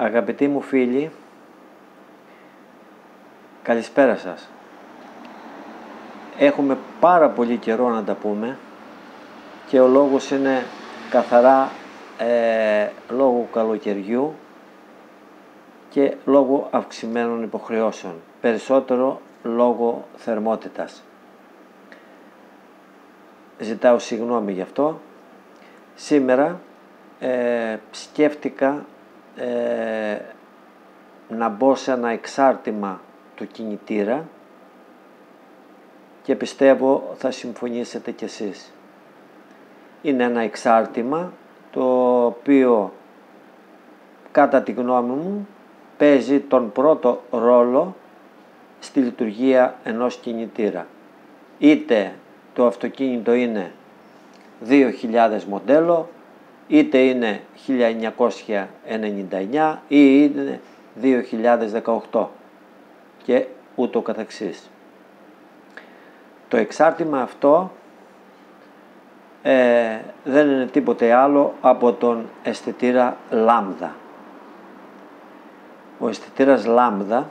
Αγαπητοί μου φίλοι, καλησπέρα σας. Έχουμε πάρα πολύ καιρό να τα πούμε και ο λόγος είναι καθαρά λόγω καλοκαιριού και λόγω αυξημένων υποχρεώσεων, περισσότερο λόγω θερμότητας. Ζητάω συγγνώμη γι' αυτό. Σήμερα σκέφτηκα να μπω σε ένα εξάρτημα του κινητήρα και πιστεύω θα συμφωνήσετε κι εσείς. Είναι ένα εξάρτημα το οποίο κατά τη γνώμη μου παίζει τον πρώτο ρόλο στη λειτουργία ενός κινητήρα. Είτε το αυτοκίνητο είναι 2000 μοντέλο, είτε είναι 1999 ή είναι 2018 και ούτω καθεξής. Το εξάρτημα αυτό δεν είναι τίποτε άλλο από τον αισθητήρα λάμδα. Ο αισθητήρας λάμδα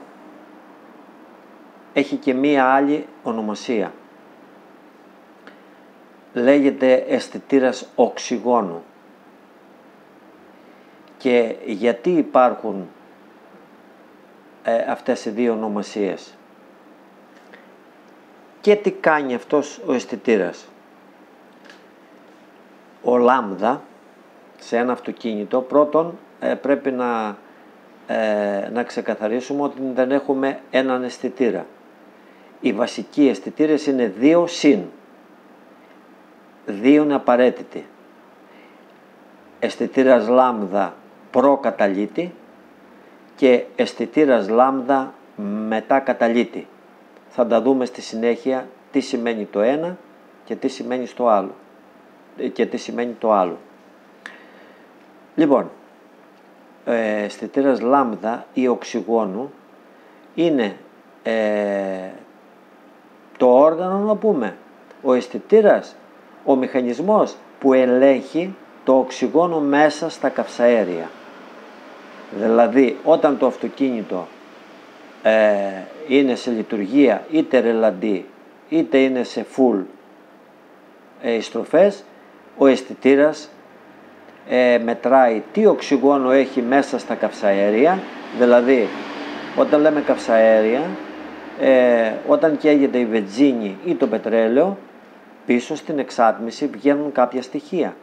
έχει και μία άλλη ονομασία. Λέγεται αισθητήρας οξυγόνου. Και γιατί υπάρχουν αυτές οι δύο ονομασίες? Και τι κάνει αυτός ο αισθητήρας? Ο λάμδα σε ένα αυτοκίνητο, πρώτον πρέπει να ξεκαθαρίσουμε ότι δεν έχουμε έναν αισθητήρα. Οι βασικοί αισθητήρες είναι 2 συν. 2 είναι απαραίτητοι. Αισθητήρας λάμδα προκαταλήτη και αισθητήρας λάμδα μετά καταλήτη. Θα τα δούμε στη συνέχεια τι σημαίνει το ένα και τι σημαίνει το άλλο. Λοιπόν, αισθητήρας λάμδα ή οξυγόνου είναι το όργανο, να πούμε, ο αισθητήρας, ο μηχανισμός που ελέγχει το οξυγόνο μέσα στα καυσαέρια. Δηλαδή όταν το αυτοκίνητο είναι σε λειτουργία είτε ρελαντί είτε είναι σε full στροφές, ο αισθητήρας μετράει τι οξυγόνο έχει μέσα στα καυσαέρια. Δηλαδή όταν λέμε καυσαέρια, όταν καίγεται η βενζίνη ή το πετρέλαιο, πίσω στην εξάτμιση βγαίνουν κάποια στοιχεία.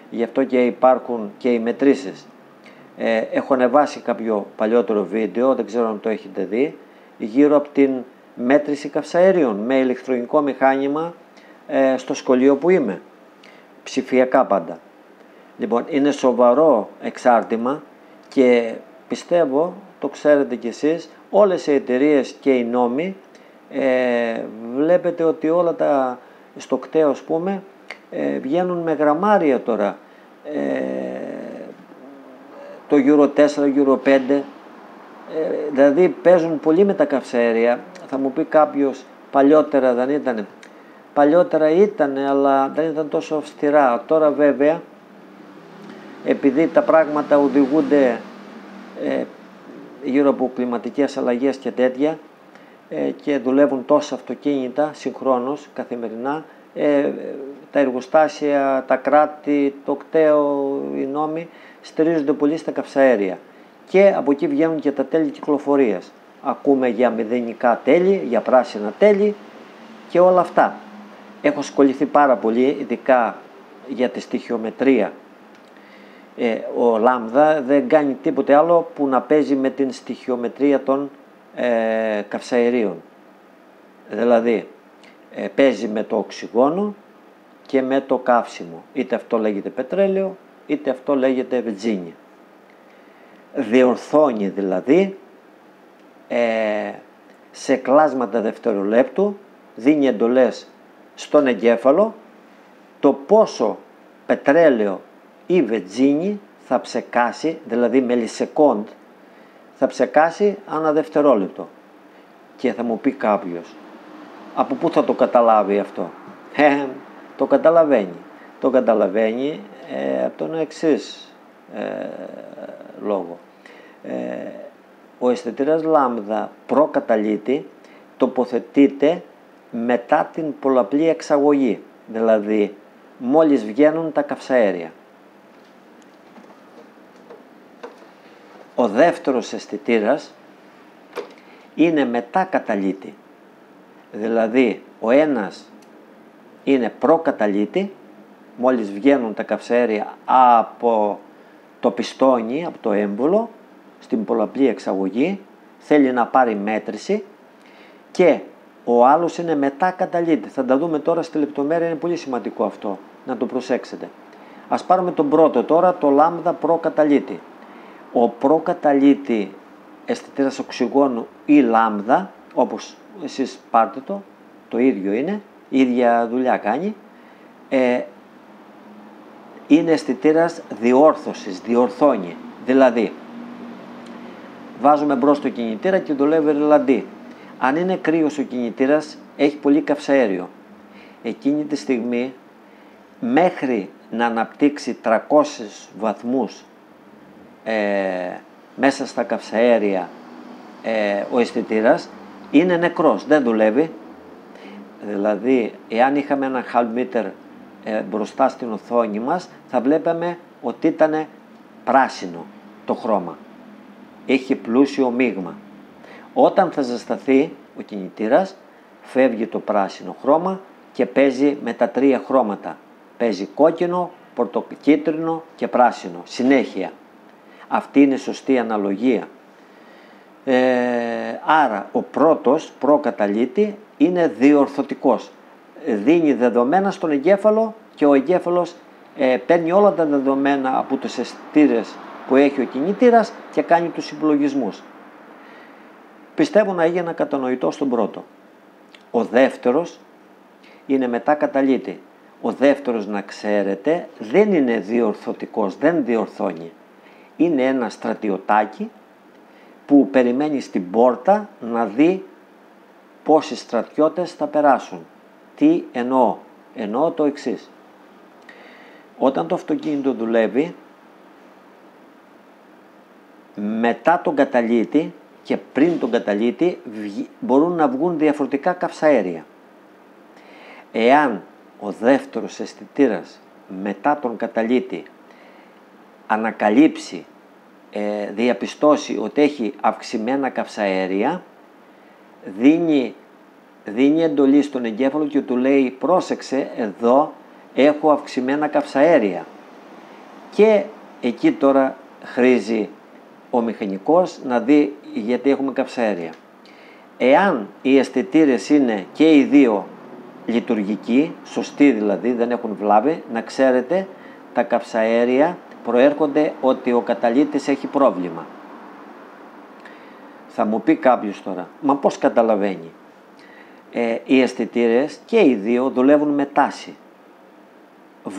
Γι' αυτό και υπάρχουν και οι μετρήσεις. Έχω ανεβάσει κάποιο παλιότερο βίντεο, δεν ξέρω αν το έχετε δει, γύρω από την μέτρηση καυσαέριων με ηλεκτρονικό μηχάνημα στο σχολείο που είμαι. Ψηφιακά πάντα. Λοιπόν, είναι σοβαρό εξάρτημα και πιστεύω, το ξέρετε κι εσείς, όλες οι εταιρείες και οι νόμοι, βλέπετε ότι όλα τα στο κταίο, ας πούμε, βγαίνουν με γραμμάρια τώρα. Το Euro 4, Euro 5, δηλαδή παίζουν πολύ με τα καυσαέρια. Θα μου πει κάποιος, παλιότερα δεν ήτανε? Παλιότερα ήτανε, αλλά δεν ήταν τόσο αυστηρά. Τώρα βέβαια, επειδή τα πράγματα οδηγούνται γύρω από κλιματικές αλλαγές και τέτοια, και δουλεύουν τόσα αυτοκίνητα συγχρόνως καθημερινά, τα εργοστάσια, τα κράτη, το κταίο, οι νόμοι στηρίζονται πολύ στα καυσαέρια και από εκεί βγαίνουν και τα τέλη κυκλοφορίας. Ακούμε για μηδενικά τέλη, για πράσινα τέλη και όλα αυτά. Έχω ασχοληθεί πάρα πολύ, ειδικά για τη στοιχειομετρία. Ο λάμδα δεν κάνει τίποτε άλλο που να παίζει με την στοιχειομετρία των καυσαερίων. Δηλαδή παίζει με το οξυγόνο και με το καύσιμο. Είτε αυτό λέγεται πετρέλαιο, είτε αυτό λέγεται βενζίνη. Διορθώνει δηλαδή σε κλάσματα δευτερολέπτου, δίνει εντολές στον εγκέφαλο το πόσο πετρέλαιο ή βενζίνη θα ψεκάσει, δηλαδή μελισεκόντ, θα ψεκάσει ανά δευτερόλεπτο. Και θα μου πει κάποιος, από πού θα το καταλάβει αυτό? Το καταλαβαίνει. Το καταλαβαίνει από τον εξής λόγο. Ο αισθητήρας λάμδα προκαταλήτη τοποθετείται μετά την πολλαπλή εξαγωγή, δηλαδή μόλις βγαίνουν τα καυσαέρια. Ο δεύτερος αισθητήρας είναι μετά καταλήτη, δηλαδή ο ένας είναι προκαταλήτη, μόλις βγαίνουν τα καυσαέρια από το πιστόνι, από το έμβολο, στην πολλαπλή εξαγωγή, θέλει να πάρει μέτρηση, και ο άλλος είναι μετά καταλήτη. Θα τα δούμε τώρα στη λεπτομέρεια, είναι πολύ σημαντικό αυτό, να το προσέξετε. Ας πάρουμε τον πρώτο τώρα, το λάμδα προκαταλήτη. Ο προκαταλήτη αισθητήρας οξυγόνου ή λάμδα, όπως εσείς πάρτε το ίδιο είναι, η ίδια δουλειά κάνει, είναι αισθητήρας διόρθωσης, διορθώνει. Δηλαδή, βάζουμε μπρος το κινητήρα και δουλεύει ρελαντί. Αν είναι κρύος ο κινητήρας, έχει πολύ καυσαέριο. Εκείνη τη στιγμή, μέχρι να αναπτύξει 300 βαθμούς μέσα στα καυσαέρια ο αισθητήρας, είναι νεκρός, δεν δουλεύει. Δηλαδή, εάν είχαμε ένα χαλμίτερ μπροστά στην οθόνη μας, θα βλέπαμε ότι ήταν πράσινο το χρώμα. Έχει πλούσιο μείγμα. Όταν θα ζεσταθεί ο κινητήρας, φεύγει το πράσινο χρώμα και παίζει με τα τρία χρώματα. Παίζει κόκκινο, πορτοκίτρινο και πράσινο, συνέχεια. Αυτή είναι σωστή αναλογία. Άρα ο πρώτος προκαταλήτη είναι διορθωτικός. Δίνει δεδομένα στον εγκέφαλο και ο εγκέφαλος παίρνει όλα τα δεδομένα από τους αισθητήρες που έχει ο κινητήρας και κάνει τους συμπλογισμούς. Πιστεύω να έγινε κατανοητό στον πρώτο. Ο δεύτερος είναι μετά καταλήτη. Ο δεύτερος, να ξέρετε, δεν είναι διορθωτικός, δεν διορθώνει. Είναι ένα στρατιωτάκι που περιμένει στην πόρτα να δει πόσοι στρατιώτες θα περάσουν. Τι εννοώ? Εννοώ το εξής. Όταν το αυτοκίνητο δουλεύει, μετά τον καταλήτη και πριν τον καταλήτη μπορούν να βγουν διαφορετικά καυσαέρια. Εάν ο δεύτερος αισθητήρας μετά τον καταλήτη ανακαλύψει, διαπιστώσει ότι έχει αυξημένα καυσαέρια, δίνει εντολή στον εγκέφαλο και του λέει, πρόσεξε, εδώ έχω αυξημένα καυσαέρια. Και εκεί τώρα χρήζει ο μηχανικός να δει γιατί έχουμε καυσαέρια. Εάν οι αισθητήρες είναι και οι δύο λειτουργικοί, σωστοί δηλαδή, δεν έχουν βλάβη, να ξέρετε τα καυσαέρια προέρχονται ότι ο καταλύτης έχει πρόβλημα. Θα μου πει κάποιος τώρα, μα πώς καταλαβαίνει? Οι αισθητήρες και οι δύο δουλεύουν με τάση,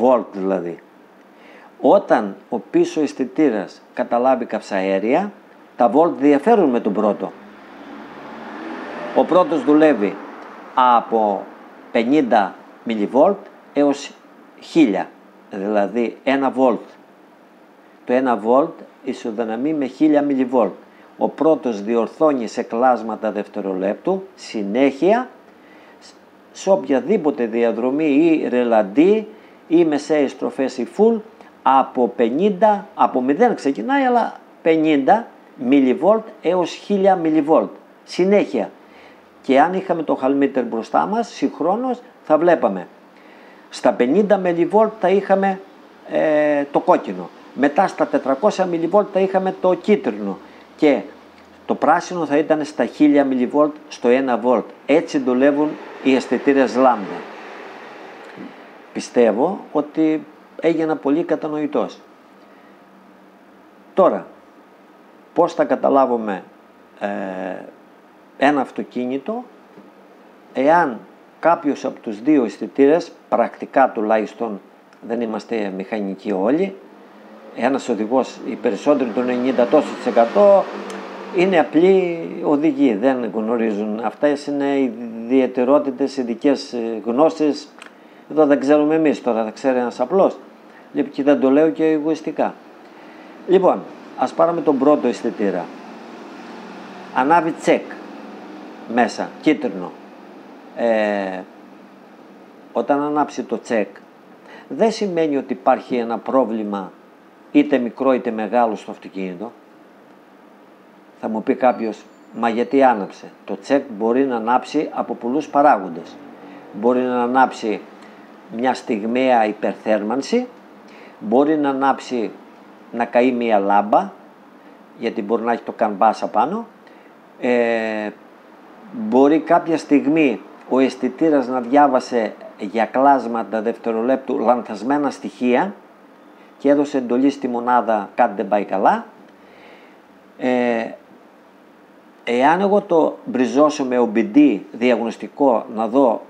volt δηλαδή. Όταν ο πίσω αισθητήρας καταλάβει καυσαέρια, τα volt διαφέρουν με τον πρώτο. Ο πρώτος δουλεύει από 50 mV έως 1000, δηλαδή 1 volt. Το 1 volt ισοδυναμεί με 1000 mV. Ο πρώτος διορθώνει σε κλάσματα δευτερολέπτου, συνέχεια, σε οποιαδήποτε διαδρομή ή ρελαντί ή μεσαίες στροφές ή full, από 50, από 0 ξεκινάει, αλλά 50 mV έως 1000 mV, συνέχεια. Και αν είχαμε το χαλμίτερ μπροστά μας, συγχρόνως θα βλέπαμε στα 50 mV θα είχαμε το κόκκινο, μετά στα 400 mV θα είχαμε το κίτρινο και το πράσινο θα ήταν στα 1000 mV στο 1 volt. Έτσι δουλεύουν οι αισθητήρες λάμδα. Πιστεύω ότι έγινα πολύ κατανοητός. Τώρα, πώς θα καταλάβουμε ένα αυτοκίνητο εάν κάποιος από τους δύο αισθητήρες, πρακτικά τουλάχιστον, δεν είμαστε μηχανικοί όλοι, ένας οδηγός, οι περισσότεροι, το 90% είναι απλοί οδηγοί, δεν γνωρίζουν. Αυτές είναι ιδιαιτερότητες, ειδικές γνώσεις. Εδώ δεν ξέρουμε εμείς, τώρα θα ξέρει ένας απλός. Και δεν το λέω και εγωιστικά. Λοιπόν, ας πάρουμε τον πρώτο αισθητήρα. Ανάβει τσεκ μέσα, κίτρινο. Όταν ανάψει το τσεκ, δεν σημαίνει ότι υπάρχει ένα πρόβλημα είτε μικρό είτε μεγάλο στο αυτοκίνητο. Θα μου πει κάποιος, μα γιατί άναψε? Το τσεκ μπορεί να ανάψει από πολλούς παράγοντες. Μπορεί να ανάψει μια στιγμιαία υπερθέρμανση, μπορεί να ανάψει να καεί μια λάμπα, γιατί μπορεί να έχει το καμπάσα πάνω, μπορεί κάποια στιγμή ο αισθητήρας να διάβασε για κλάσματα δευτερολέπτου λανθασμένα στοιχεία και έδωσε εντολή στη μονάδα κάτι δεν πάει καλά. Εάν εγώ το μπριζώσω με OBD διαγνωστικό να δω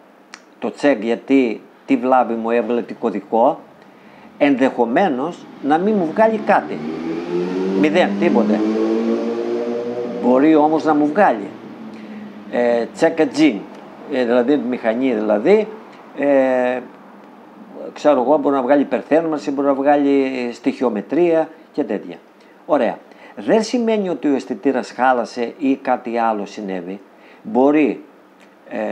το τσεκ γιατί τι βλάβη μου έβγαλε τι κωδικό, ενδεχομένως να μην μου βγάλει κάτι. 0, τίποτε. Μπορεί όμως να μου βγάλει check engine, δηλαδή μηχανή, δηλαδή ξέρω εγώ, μπορεί να βγάλει υπερθέρμανση, μπορεί να βγάλει στοιχειομετρία και τέτοια. Ωραία. Δεν σημαίνει ότι ο αισθητήρας χάλασε ή κάτι άλλο συνέβη. Μπορεί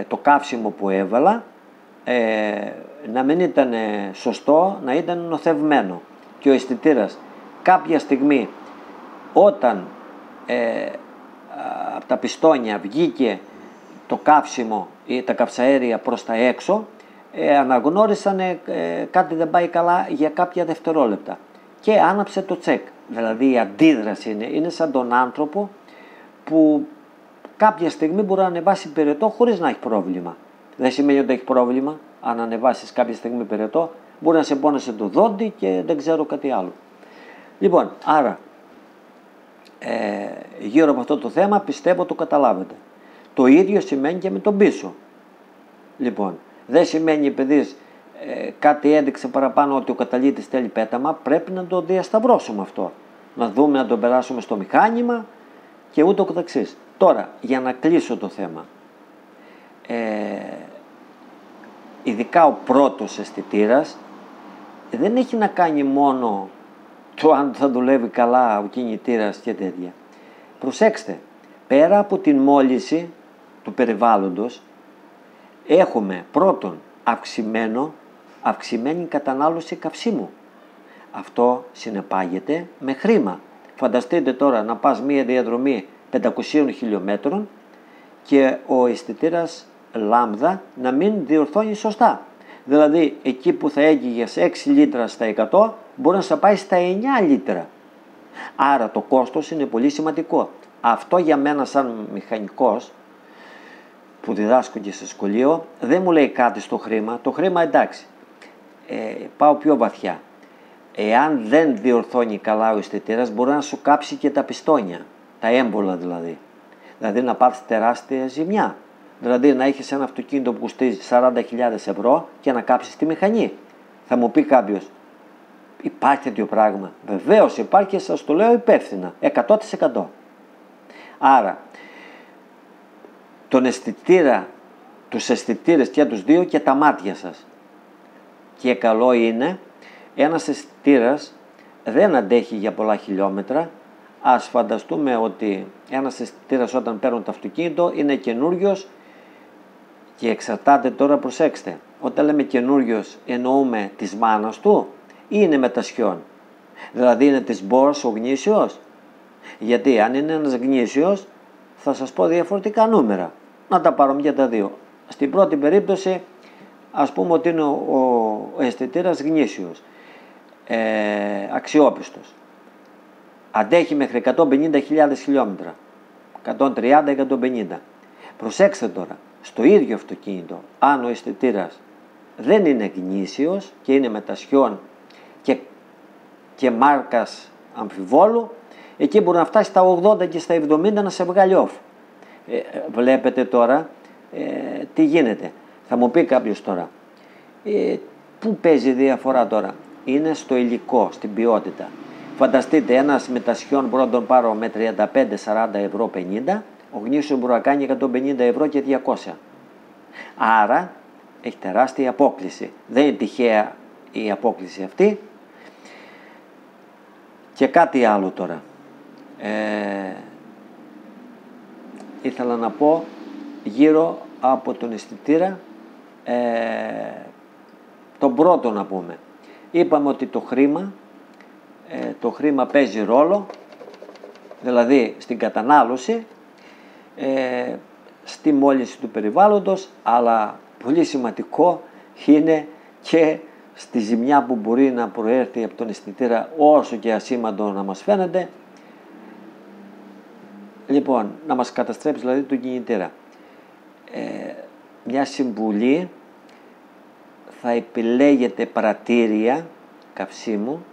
το καύσιμο που έβαλα να μην ήταν σωστό, να ήταν νοθευμένο και ο αισθητήρας κάποια στιγμή όταν από τα πιστόνια βγήκε το καύσιμο ή τα καυσαέρια προς τα έξω, αναγνώρισαν κάτι δεν πάει καλά για κάποια δευτερόλεπτα και άναψε το τσεκ. Δηλαδή η αντίδραση είναι σαν τον άνθρωπο που κάποια στιγμή μπορεί να ανεβάσει πυρετό χωρίς να έχει πρόβλημα. Δεν σημαίνει ότι έχει πρόβλημα. Αν ανεβάσεις κάποια στιγμή πυρετό, μπορεί να σε πόνεσε το δόντι και δεν ξέρω κάτι άλλο. Λοιπόν, άρα γύρω από αυτό το θέμα πιστεύω το καταλάβετε. Το ίδιο σημαίνει και με τον πίσω. Λοιπόν, δεν σημαίνει επειδή κάτι έδειξε παραπάνω ότι ο καταλύτης θέλει πέταμα, πρέπει να το διασταυρώσουμε αυτό. Να δούμε, να το περάσουμε στο μηχάνημα και ούτω καθεξής. Τώρα, για να κλείσω το θέμα. Ειδικά ο πρώτος αισθητήρας δεν έχει να κάνει μόνο το αν θα δουλεύει καλά ο κινητήρας και τέτοια. Προσέξτε, πέρα από την μόλυνση του περιβάλλοντος έχουμε πρώτον αυξημένη κατανάλωση καυσίμου. Αυτό συνεπάγεται με χρήμα. Φανταστείτε τώρα να πας μία διαδρομή 500 χιλιόμετρων και ο αισθητήρας λάμδα να μην διορθώνει σωστά. Δηλαδή εκεί που θα έγιγες 6 λίτρα στα 100 μπορεί να σε πάει στα 9 λίτρα. Άρα το κόστος είναι πολύ σημαντικό. Αυτό για μένα σαν μηχανικός που διδάσκω και στο σχολείο δεν μου λέει κάτι στο χρήμα. Το χρήμα εντάξει. Πάω πιο βαθιά. Εάν δεν διορθώνει καλά ο αισθητήρας μπορεί να σου κάψει και τα πιστόνια. Τα έμπολα δηλαδή. Δηλαδή να πάθεις τεράστια ζημιά. Δηλαδή να έχεις ένα αυτοκίνητο που κοστίζει 40.000 ευρώ και να κάψεις τη μηχανή. Θα μου πει κάποιος, υπάρχει τέτοιο πράγμα? Βεβαίως υπάρχει και σας το λέω υπεύθυνα, 100%. Άρα, τους αισθητήρες και τους δύο και τα μάτια σας. Και καλό είναι, ένας αισθητήρας δεν αντέχει για πολλά χιλιόμετρα. Ας φανταστούμε ότι ένας αισθητήρας όταν παίρνουν το αυτοκίνητο είναι καινούριος και εξαρτάται τώρα, προσέξτε, όταν λέμε καινούριος εννοούμε της μάνας του ή είναι μετασχιών? Δηλαδή είναι της Bosch ο γνήσιος? Γιατί αν είναι ένας γνήσιος θα σας πω διαφορετικά νούμερα. Να τα πάρω για τα δύο. Στην πρώτη περίπτωση ας πούμε ότι είναι ο αισθητήρας γνήσιος, αξιόπιστος. Αντέχει μέχρι 150.000 χιλιόμετρα. 130-150. Προσέξτε τώρα, στο ίδιο αυτοκίνητο, αν ο αισθητήρας δεν είναι γνήσιος και είναι μετασχιών και μάρκας αμφιβόλου, εκεί μπορεί να φτάσει στα 80 και στα 70 να σε βγάλει off. Βλέπετε τώρα τι γίνεται. Θα μου πει κάποιος τώρα, πού παίζει διαφορά τώρα? Είναι στο υλικό, στην ποιότητα. Φανταστείτε, ένας μετασχιών μπορώ να τον πάρω με 35-40 ευρώ 50, ο γνήσιος μπορεί να κάνει 150 ευρώ και 200. Άρα έχει τεράστια απόκληση. Δεν είναι τυχαία η απόκληση αυτή. Και κάτι άλλο τώρα. ήθελα να πω γύρω από τον αισθητήρα, τον πρώτο να πούμε. Είπαμε ότι το χρήμα παίζει ρόλο, δηλαδή στην κατανάλωση, στη μόλυνση του περιβάλλοντος, αλλά πολύ σημαντικό είναι και στη ζημιά που μπορεί να προέρθει από τον αισθητήρα, όσο και ασήμαντο να μας φαίνεται. Λοιπόν, να μας καταστρέψει δηλαδή τον κινητήρα. Μια συμβουλή: θα επιλέγετε πρατήρια καυσίμου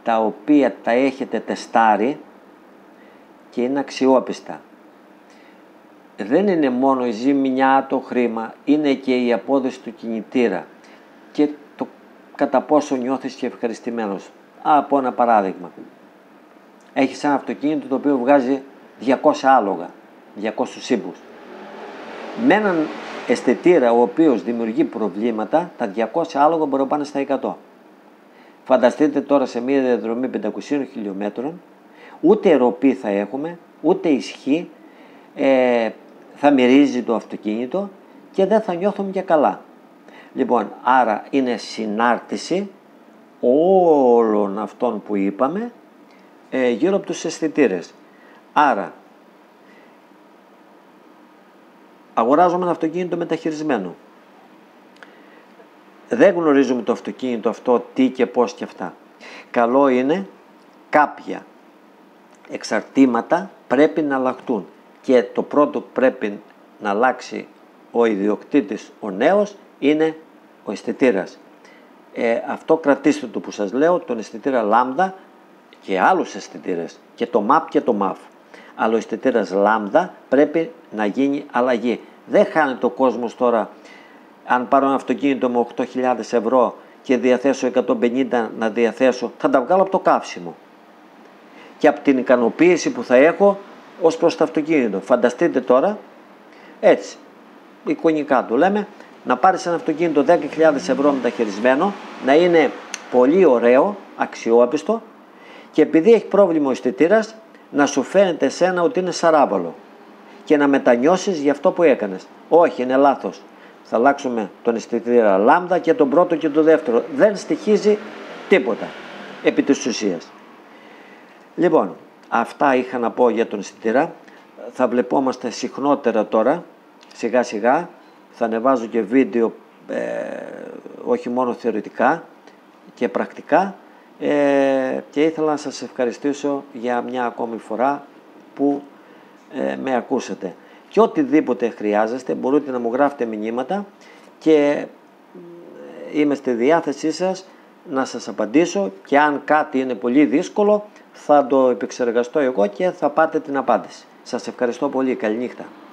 τα οποία τα έχετε τεστάρει και είναι αξιόπιστα. Δεν είναι μόνο η ζημιά, το χρήμα, είναι και η απόδοση του κινητήρα και το κατά πόσο νιώθεις και ευχαριστημένος. Από ένα παράδειγμα, έχεις ένα αυτοκίνητο το οποίο βγάζει 200 άλογα, 200 ύμπους. Με έναν αισθητήρα ο οποίος δημιουργεί προβλήματα, τα 200 άλογα μπορεί να πάνε στα 100. Φανταστείτε τώρα σε μια διαδρομή 500 χιλιόμετρων, ούτε ροπή θα έχουμε, ούτε ισχύ, θα μυρίζει το αυτοκίνητο και δεν θα νιώθουμε και καλά. Λοιπόν, άρα είναι συνάρτηση όλων αυτών που είπαμε γύρω από τους αισθητήρες. Άρα, αγοράζουμε ένα αυτοκίνητο μεταχειρισμένο. Δεν γνωρίζουμε το αυτοκίνητο αυτό τι και πώς και αυτά. Καλό είναι κάποια εξαρτήματα πρέπει να αλλάχτούν. Και το πρώτο που πρέπει να αλλάξει ο ιδιοκτήτης, ο νέος, είναι ο αισθητήρας. Αυτό κρατήστε το που σας λέω, τον αισθητήρα λάμδα και άλλους αισθητήρες, και το MAP και το MAF. Αλλά ο αισθητήρας λάμδα πρέπει να γίνει αλλαγή. Δεν χάνεται ο κόσμος τώρα, αν πάρω ένα αυτοκίνητο με 8.000 ευρώ και διαθέσω 150 να διαθέσω, θα τα βγάλω από το καύσιμο. Και από την ικανοποίηση που θα έχω ως προς το αυτοκίνητο. Φανταστείτε τώρα, έτσι, εικονικά το λέμε, να πάρεις ένα αυτοκίνητο 10.000 ευρώ μεταχειρισμένο, να είναι πολύ ωραίο, αξιόπιστο, και επειδή έχει πρόβλημα ο αισθητήρας, να σου φαίνεται εσένα ότι είναι σαράβαλο και να μετανιώσεις για αυτό που έκανες. Όχι, είναι λάθος. Θα αλλάξουμε τον αισθητήρα λάμδα και τον πρώτο και τον δεύτερο. Δεν στοιχίζει τίποτα επί της ουσίας. Λοιπόν, αυτά είχα να πω για τον αισθητήρα. Θα βλεπόμαστε συχνότερα τώρα, σιγά σιγά. Θα ανεβάζω και βίντεο, όχι μόνο θεωρητικά και πρακτικά. Και ήθελα να σας ευχαριστήσω για μια ακόμη φορά που με ακούσατε. Και οτιδήποτε χρειάζεστε μπορείτε να μου γράφετε μηνύματα και είμαι στη διάθεσή σας να σας απαντήσω, και αν κάτι είναι πολύ δύσκολο θα το επεξεργαστώ εγώ και θα πάτε την απάντηση. Σας ευχαριστώ πολύ. Καληνύχτα.